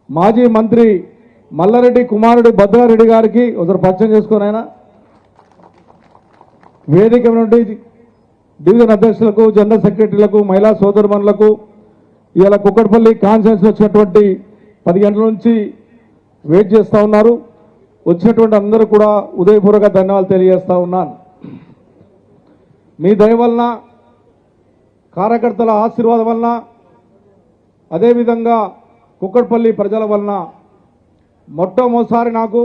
మాజీ మంత్రి మల్లారెడ్డి కుమారుడు భద్రారెడ్డి గారికి ఒకసారి పరిచయం చేసుకొని ఆయన వేదిక నుండి డివిజన్ అధ్యక్షులకు జనరల్ సెక్రటరీలకు మహిళా సోదరుమణులకు ఇవాళ కుక్కట్పల్లి కాన్ఫరెన్స్ వచ్చినటువంటి 10 గంటల నుంచి వెయిట్ చేస్తూ ఉన్నారు. వచ్చినటువంటి అందరూ కూడా ఉదయపూర్వక ధన్యవాదాలు తెలియజేస్తా ఉన్నాను. మీ దయ వలన కార్యకర్తల ఆశీర్వాదం వలన అదేవిధంగా కుక్కట్పల్లి ప్రజల వలన మొట్టమొదటిసారి నాకు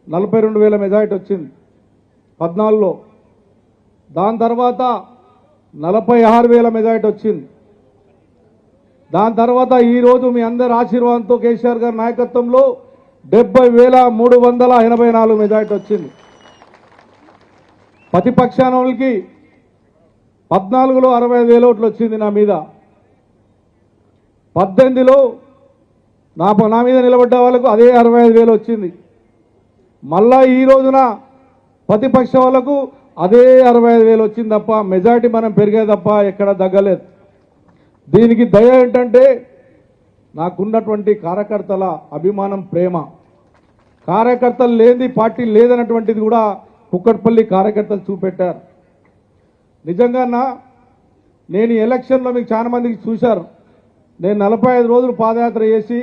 42,000 మెజారిటీ వచ్చింది 14లో. దాని తర్వాత 46,000 మెజారిటీ వచ్చింది. దాని తర్వాత ఈరోజు మీ అందరి ఆశీర్వాదంతో కేసీఆర్ గారి నాయకత్వంలో 70,384 మెజారిటీ వచ్చింది. ప్రతిపక్షానికి 14లో 65,000 ఓట్లు వచ్చింది నా మీద. 18లో నా మీద నిలబడ్డ వాళ్ళకు అదే 65,000 వచ్చింది. మళ్ళా ఈ రోజున ప్రతిపక్ష వాళ్ళకు అదే 65,000 వచ్చింది తప్ప మెజారిటీ మనం పెరిగే తప్ప ఎక్కడ తగ్గలేదు. దీనికి దయ ఏంటంటే నాకున్నటువంటి కార్యకర్తల అభిమానం, ప్రేమ. కార్యకర్తలు లేనిది పార్టీ లేదన్నటువంటిది కూడా కుక్కట్పల్లి కార్యకర్తలు చూపెట్టారు. నిజంగా నేను ఈ ఎలక్షన్లో మీకు చాలా మందికి చూశారు. నేను 45 రోజులు పాదయాత్ర చేసి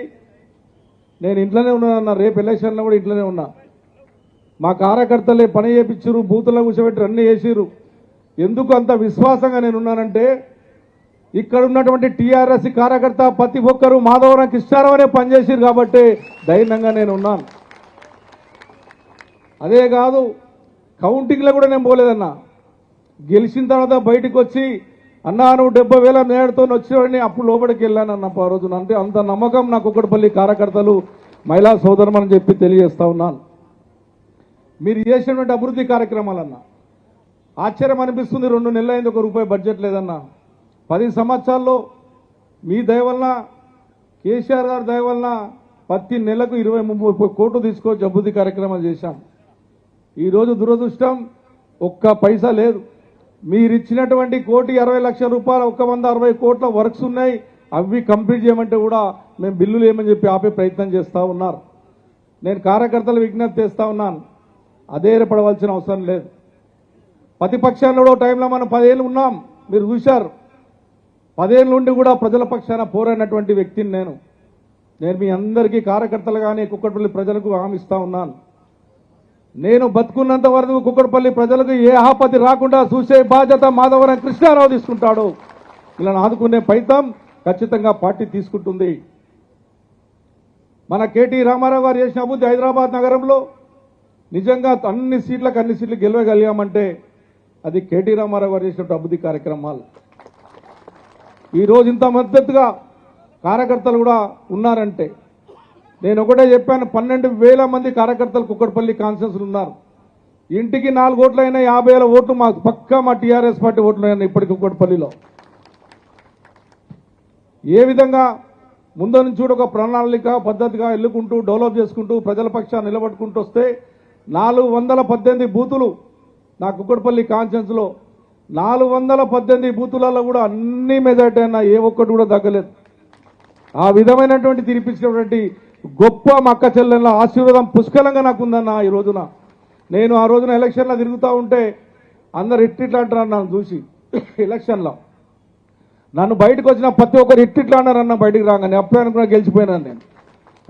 నేను ఇంట్లోనే ఉన్నానన్న. రేపు ఎలక్షన్లో కూడా ఇంట్లోనే ఉన్నా. మా కార్యకర్తలే పని చేయించారు, బూతుల్లో కూర్చోబెట్టి అన్నీ చేసిరు. ఎందుకు అంత విశ్వాసంగా నేను ఉన్నానంటే ఇక్కడ ఉన్నటువంటి టీఆర్ఎస్ కార్యకర్త ప్రతి ఒక్కరూ మాధవరం కృష్ణారావు అనే పనిచేసారు కాబట్టి ధైర్యంగా నేను ఉన్నాను. అదే కాదు, కౌంటింగ్లో కూడా నేను పోలేదన్నా. గెలిచిన తర్వాత బయటకు వచ్చి అన్నా నువ్వు 70,000 మేడతో వచ్చినవాడిని అప్పుడు లోపలికి వెళ్ళానన్న ఆ రోజున. అంటే అంత నమ్మకం నా కుక్కట్పల్లి కార్యకర్తలు, మహిళా సోదరుమని చెప్పి తెలియజేస్తా ఉన్నాను. మీరు చేసినటువంటి అభివృద్ధి కార్యక్రమాలన్నా ఆశ్చర్యం అనిపిస్తుంది. 2 నెలలు అయింది, ₹1 బడ్జెట్ లేదన్నా. 10 సంవత్సరాల్లో మీ దయ వలన, కేసీఆర్ గారి దయ వలన ప్రతి నెలకు 20-30 కోట్లు తీసుకొచ్చి అభివృద్ధి కార్యక్రమాలు చేశాం. ఈరోజు దురదృష్టం ఒక్క పైసా లేదు. మీరు ఇచ్చినటువంటి ₹1,60,00,000 160 కోట్ల వర్క్స్ ఉన్నాయి. అవి కంప్లీట్ చేయమంటే కూడా మేము బిల్లులు ఏమని చెప్పి ఆపే ప్రయత్నం చేస్తూ ఉన్నారు. నేను కార్యకర్తలు విజ్ఞప్తి చేస్తూ ఉన్నాను, అధైర్యపడవలసిన అవసరం లేదు. ప్రతిపక్షాల్లో టైంలో మనం 10 ఏళ్ళు ఉన్నాం, మీరు చూశారు. 10 ఏళ్ళ నుండి కూడా ప్రజల పక్షాన పోరాడినటువంటి వ్యక్తిని నేను మీ అందరికీ కార్యకర్తలు కానీ కుక్కట్పల్లి ప్రజలకు హామీ ఇస్తా ఉన్నాను. నేను బతుకున్నంత వరకు కుక్కట్పల్లి ప్రజలకు ఏ ఆపత్తి రాకుండా చూసే బాధ్యత మాధవరం కృష్ణారావు తీసుకుంటాడు. ఇలా ఆదుకునే ప్రయత్నం ఖచ్చితంగా పార్టీ తీసుకుంటుంది. మన కేటీ రామారావు గారు చేసిన అభివృద్ధి హైదరాబాద్ నగరంలో నిజంగా అన్ని సీట్లు గెలవగలిగామంటే అది కేటీ రామారావు గారు చేసిన అభివృద్ధి కార్యక్రమాలు. ఈరోజు ఇంత మద్దతుగా కార్యకర్తలు కూడా ఉన్నారంటే నేను ఒకటే చెప్పాను, 12,000 మంది కార్యకర్తలు కుక్కట్పల్లి కాన్స్టిట్యూన్సీలు ఉన్నారు. ఇంటికి 4 ఓట్లైనా 50,000 ఓట్లు మాకు పక్కా మా టీఆర్ఎస్ పార్టీ ఓట్లు అయినా ఇప్పటికి కుక్కట్పల్లిలో. ఏ విధంగా ముందు నుంచి కూడా ఒక ప్రణాళిక పద్ధతిగా ఎల్లుకుంటూ డెవలప్ చేసుకుంటూ ప్రజల పక్షాన్ని నిలబడుకుంటూ వస్తే 418 బూతులు నా కుక్కట్పల్లి కాన్స్టిట్యూన్సీలో 418 బూతులలో కూడా అన్ని మెజార్టీ అయినా ఏ ఒక్కటి కూడా తగ్గలేదు. ఆ విధమైనటువంటి తీర్పిచ్చినటువంటి గొప్ప మా అక్క చెల్లెళ్ళ ఆశీర్వాదం పుష్కలంగా నాకుందన్న. ఈ రోజున నేను ఆ రోజున ఎలక్షన్లో తిరుగుతూ ఉంటే అందరు ఇట్టిట్లా అంటారు నన్ను చూసి. ఎలక్షన్లో నన్ను బయటకు వచ్చిన ప్రతి ఒక్కరు ఇట్టిట్లా అన్నారన్న బయటికి రాగానే. అప్పుడే అనుకున్నా గెలిచిపోయినాను నేను.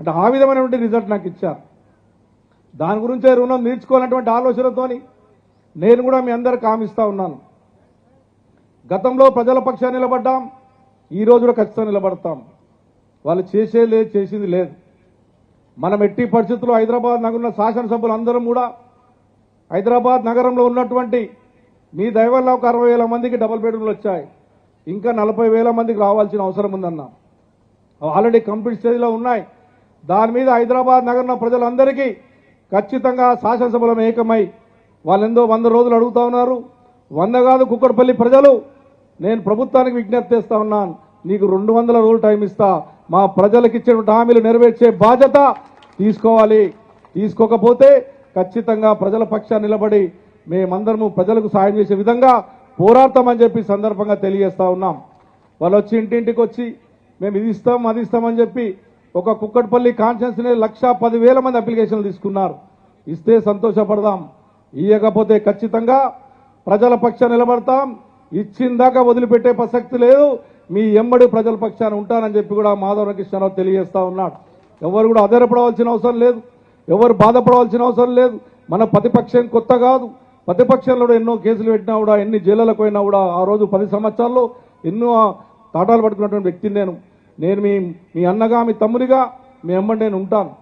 అంటే ఆ విధమైనటువంటి రిజల్ట్ నాకు ఇచ్చారు. దాని గురించే రుణం తీర్చుకోవాలన్నటువంటి ఆలోచనతోని నేను కూడా మీ అందరికి హామీస్తా ఉన్నాను. గతంలో ప్రజల పక్షాన్ని నిలబడ్డాం, ఈరోజు కూడా ఖచ్చితంగా నిలబడతాం. వాళ్ళు చేసింది లేదు. మనం ఎట్టి పరిస్థితుల్లో హైదరాబాద్ నగరంలో శాసనసభ్యులు అందరం కూడా హైదరాబాద్ నగరంలో ఉన్నటువంటి మీ దయ వల్ల ఒక 60,000 మందికి డబుల్ బెడ్రూమ్లు వచ్చాయి. ఇంకా 40,000 మందికి రావాల్సిన అవసరం ఉందన్న. ఆల్రెడీ కంప్లీట్ స్టేజ్లో ఉన్నాయి. దాని మీద హైదరాబాద్ నగరంలో ప్రజలందరికీ ఖచ్చితంగా శాసనసభలో ఏకమై వాళ్ళెందో 100 రోజులు అడుగుతా ఉన్నారు. 100 కాదు, కుక్కట్పల్లి ప్రజలు నేను ప్రభుత్వానికి విజ్ఞప్తి చేస్తా ఉన్నాను, నీకు 200 రోజులు టైం ఇస్తా. మా ప్రజలకు ఇచ్చినటువంటి హామీలు నెరవేర్చే బాధ్యత తీసుకోవాలి. తీసుకోకపోతే ఖచ్చితంగా ప్రజల పక్షాన్ని నిలబడి మేమందరము ప్రజలకు సాయం చేసే విధంగా పోరాడతామని చెప్పి సందర్భంగా తెలియజేస్తా ఉన్నాం. వాళ్ళు వచ్చి ఇంటింటికి వచ్చి మేము ఇది ఇస్తాం అది ఇస్తామని చెప్పి ఒక కుక్కట్పల్లి కాన్స్టిట్యున్సీని 1,10,000 మంది అప్లికేషన్లు తీసుకున్నారు. ఇస్తే సంతోషపడదాం, ఇయ్యకపోతే ఖచ్చితంగా ప్రజల పక్షాన నిలబడతాం. ఇచ్చిందాకా వదిలిపెట్టే ప్రసక్తి లేదు. మీ ఎంబడి ప్రజల పక్షాన ఉంటానని చెప్పి కూడా మాధవ కృష్ణరావు తెలియజేస్తా ఉన్నాడు. ఎవరు కూడా ఆధారపడవలసిన అవసరం లేదు, ఎవరు బాధపడవలసిన అవసరం లేదు. మన ప్రతిపక్షం కొత్త కాదు. ప్రతిపక్షంలో కూడా ఎన్నో కేసులు పెట్టినా కూడా, ఎన్ని జైళ్ళకు పోయినా కూడా, ఆ రోజు 10 సంవత్సరాల్లో ఎన్నో తాటాలు పట్టుకున్నటువంటి వ్యక్తిని నేను మీ అన్నగా, మీ తమ్ముడిగా మీ ఎంబడి నేను ఉంటాను.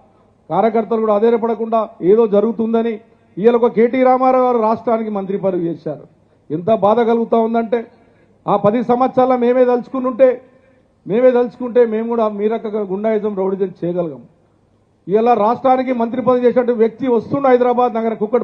కార్యకర్తలు కూడా ఆధారపడకుండా ఏదో జరుగుతుందని ఇవాళ ఒక కేటీ రామారావు గారు రాష్ట్రానికి మంత్రి పదవి చేశారు. ఎంత బాధ కలుగుతూ ఉందంటే, ఆ 10 సంవత్సరాల మేమే తలుచుకుంటే మేము కూడా మీ రకంగా గుండాయిజం రౌడిజం చేయగలిగాం. ఇలా రాష్ట్రానికి మంత్రి పదవి చేసినట్టు వ్యక్తి వస్తుండే హైదరాబాద్ నగర కుక్కట్